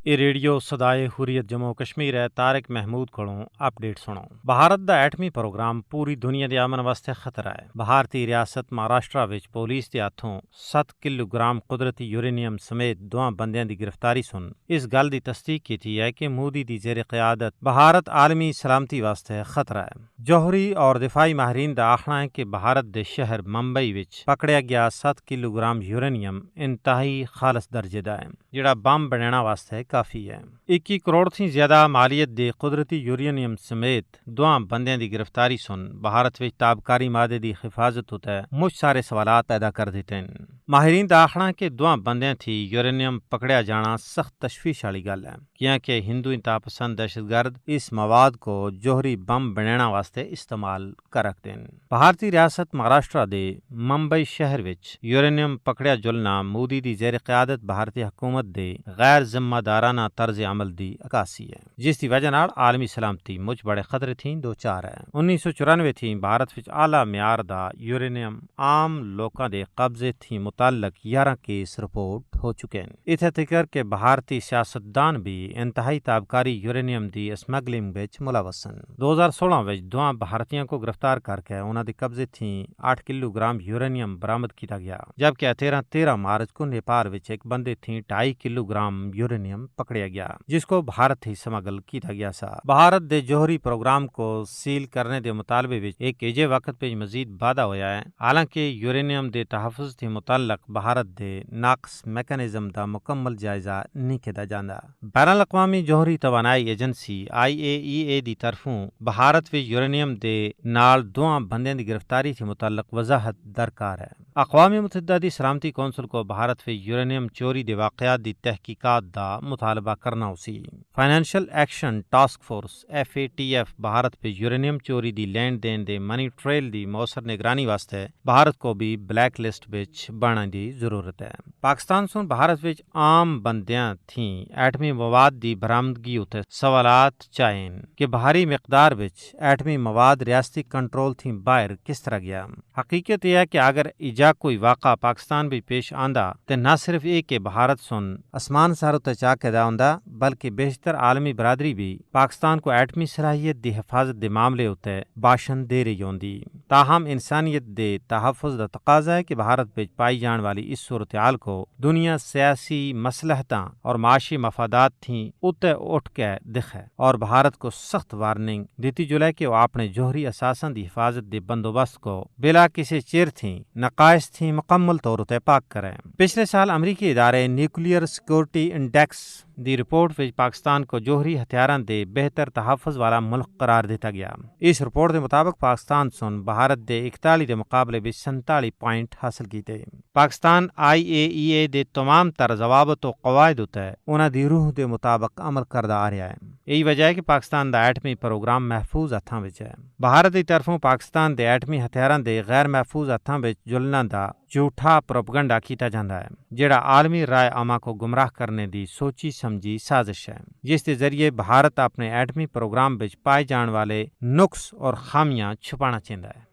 ਇਹ ਰੇਡੀਓ ਸਦਾਏ ਹੁਰੀਅਤ ਜੰਮੂ ਕਸ਼ਮੀਰ ਹੈ। ਤਾਰਿਕ ਮਹਿਮੂਦ ਕੋਲੋਂ ਅਪਡੇਟ ਸੁਣੋ। ਭਾਰਤ ਦਾ ਐਟਮੀ ਪ੍ਰੋਗਰਾਮ ਪੂਰੀ ਦੁਨੀਆ ਦੇ ਅਮਨ ਵਾਸਤੇ ਖਤਰਾ ਹੈ। ਭਾਰਤੀ ਰਿਆਸਤ ਮਹਾਰਾਸ਼ਟਰ ਵਿੱਚ ਪੁਲਿਸ ਦੇ ਹੱਥੋਂ 7 ਕਿਲੋਗ੍ਰਾਮ ਕੁਦਰਤੀ ਯੂਰੇਨੀਅਮ ਸਮੇਤ ਦੋਵਾਂ ਬੰਦਿਆਂ ਦੀ ਗ੍ਰਿਫਤਾਰੀ ਸੁਣ ਇਸ ਗੱਲ ਦੀ ਤਸਦੀਕ ਕੀਤੀ ਹੈ ਕਿ ਮੋਦੀ ਦੀ ਜ਼ੇਰ قیادت بھارت عالمی سلامتی واسطے خطرہ ہے۔ جوہری اور دفاعی ماہرین کا آخنا ہے کہ بھارت دے شہر ممبئی وچ پکڑیا گیا 7 کلوگرام یورینیم انتہائی خالص درجے دا ہے جڑا بم بنانا واسطے کافی ہے۔ 21 کروڑ تھی زیادہ مالیت دے قدرتی یورینیم سمیت دواں بندیاں دی گرفتاری سن بھارت وچ تابکاری مادے دی حفاظت ہوتا ہے مجھ سارے سوالات پیدا کر دیتے ہیں۔ ماہرین کا آخنا ہے کہ دواں بندیاں تھی یورینیم پکڑیا جانا سخت تشویش والی گل ہے کیونکہ ہندو انتہا پسند دہشت گرد اس مواد کو جوہری بم بنانا واسطے استعمال کر رکھتے ہیں۔ بھارتی ریاست مہاراشٹر دے ممبئی شہر وچ یورینیم پکڑیا جلنا مودی دی زیر قیادت بھارتی حکومت دے غیر ذمہ دارانہ طرز عمل دی عکاسی ہے جس دی وجہ نال عالمی سلامتی مجھ بڑے خطرے تھیں دو چار ہے۔ 1994 تھی بھارت وچ اعلیٰ معیار دا یورینیم عام لوکاں دے قبضے تھی متعلق 11 کیس رپورٹ ہو چکے ہیں۔ اتھے تکر کہ بھارتی سیاستدان بھی انتہائی تابکاری یورینیم دی اسمگلنگ وچ ملوث ہیں۔ 2016 وچ دواں بھارتیاں کو گرفتار کر کے انہاں دے قبضے تھی 8 کلو گرام یورینیم برآمد کیتا گیا جبکہ 13 مارچ کو نیپال وچ ایک بندے تھی 2.5 کلو گرام یورینیم پکڑیا گیا جس کو بھارت ہی سمگل کیتا گیا سا۔ بھارت دے جوہری پروگرام کو سیل کرنے دے مطالبے وچ ایک ایجے وقت پہ مزید وعدہ ہویا ہے حالانکہ یورینیم دے تحفظ تھی متعلق بھارت دے ناقص میکانزم دا مکمل جائزہ نہیں کیتا جاندا۔ بین الاقوامی جوہری توانائی ایجنسی IAEA دی طرفوں بھارت وچ یورینیم دے نال دواں بندیاں دی گرفتاری تھی متعلق وضاحت درکار ہے۔ اقوام متحدہ دی سلامتی کونسل کو بھارت وچ یورینیم چوری دے واقعات دی تحقیقات دا مطالبہ کرنا اسی۔ Financial action task force FATF Bharat وچ یورینیم چوری دی لین دین دے منی ٹریل دی مؤثر نگرانی واسطے بھارت کو بھی بلیک لسٹ وچ بننے دی ضرورت ہے۔ پاکستان سن بھارت وچ عام بندیاں تھیں ایٹمی مواد دی برآمدگی اتے سوالات چاہیں کہ بھاری مقدار وچ ایٹمی مواد ریاستی کنٹرول تھی باہر کس طرح گیا۔ حقیقت یہ ہے کہ اگر ایجا کوئی واقعہ پاکستان بھی پیش آندا تے نہ صرف یہ کہ بھارت سن اسمان سارو تے چا کے دا ہوندا بلکہ بیشتر عالمی برادری بھی پاکستان کو ایٹمی صلاحیت دی حفاظت دے معاملے اتے باشن دے رہی ہوندی۔ تاہم انسانیت دے تحفظ دا تقاضا ہے کہ بھارت وچ پائی جان والی اس صورتحال کو دنیا سیاسی مصلحتاں اور معاشی مفادات تھیں اتے اٹھ کے دکھے اور بھارت کو سخت وارننگ دیتی جلے کہ وہ اپنے جوہری اثاثاں دی حفاظت دے بندوبست کو بلا کسی چیر تھیں نقائص تھیں مکمل طور تے پاک کریں۔ پچھلے سال امریکی ادارے nuclear security index the report which Pakistan کو جوہری ہتھیاراں دے بہتر تحفظ والا ملک قرار دیتا گیا۔ اس رپورٹ دے مطابق پاکستان سن بھارت دے 41 دے مقابلے وچ 47 پوائنٹ حاصل کیتے۔ پاکستان IAEA دے تمام تر ضوابط و قواعد اتے انہاں دی روح دے مطابق عمل کردا آ رہا ہے۔ یہی وجہ ہے کہ پاکستان دا ایٹمی پروگرام محفوظ ہتھاں وچ ہے۔ بھارت دی طرفوں پاکستان دے ایٹمی ہتھیاراں دے غیر محفوظ ہتھاں وچ جلنا دا جھوٹا پروپیگنڈا کیتا جاندا ہے جڑا عالمی رائے عامہ کو گمراہ کرنے دی سوچی سمجھی سازش ہے جس کے ذریعے بھارت اپنے ایٹمی پروگرام وچ پائے جان والے نقص اور خامیاں چھپانا چاہتا ہے۔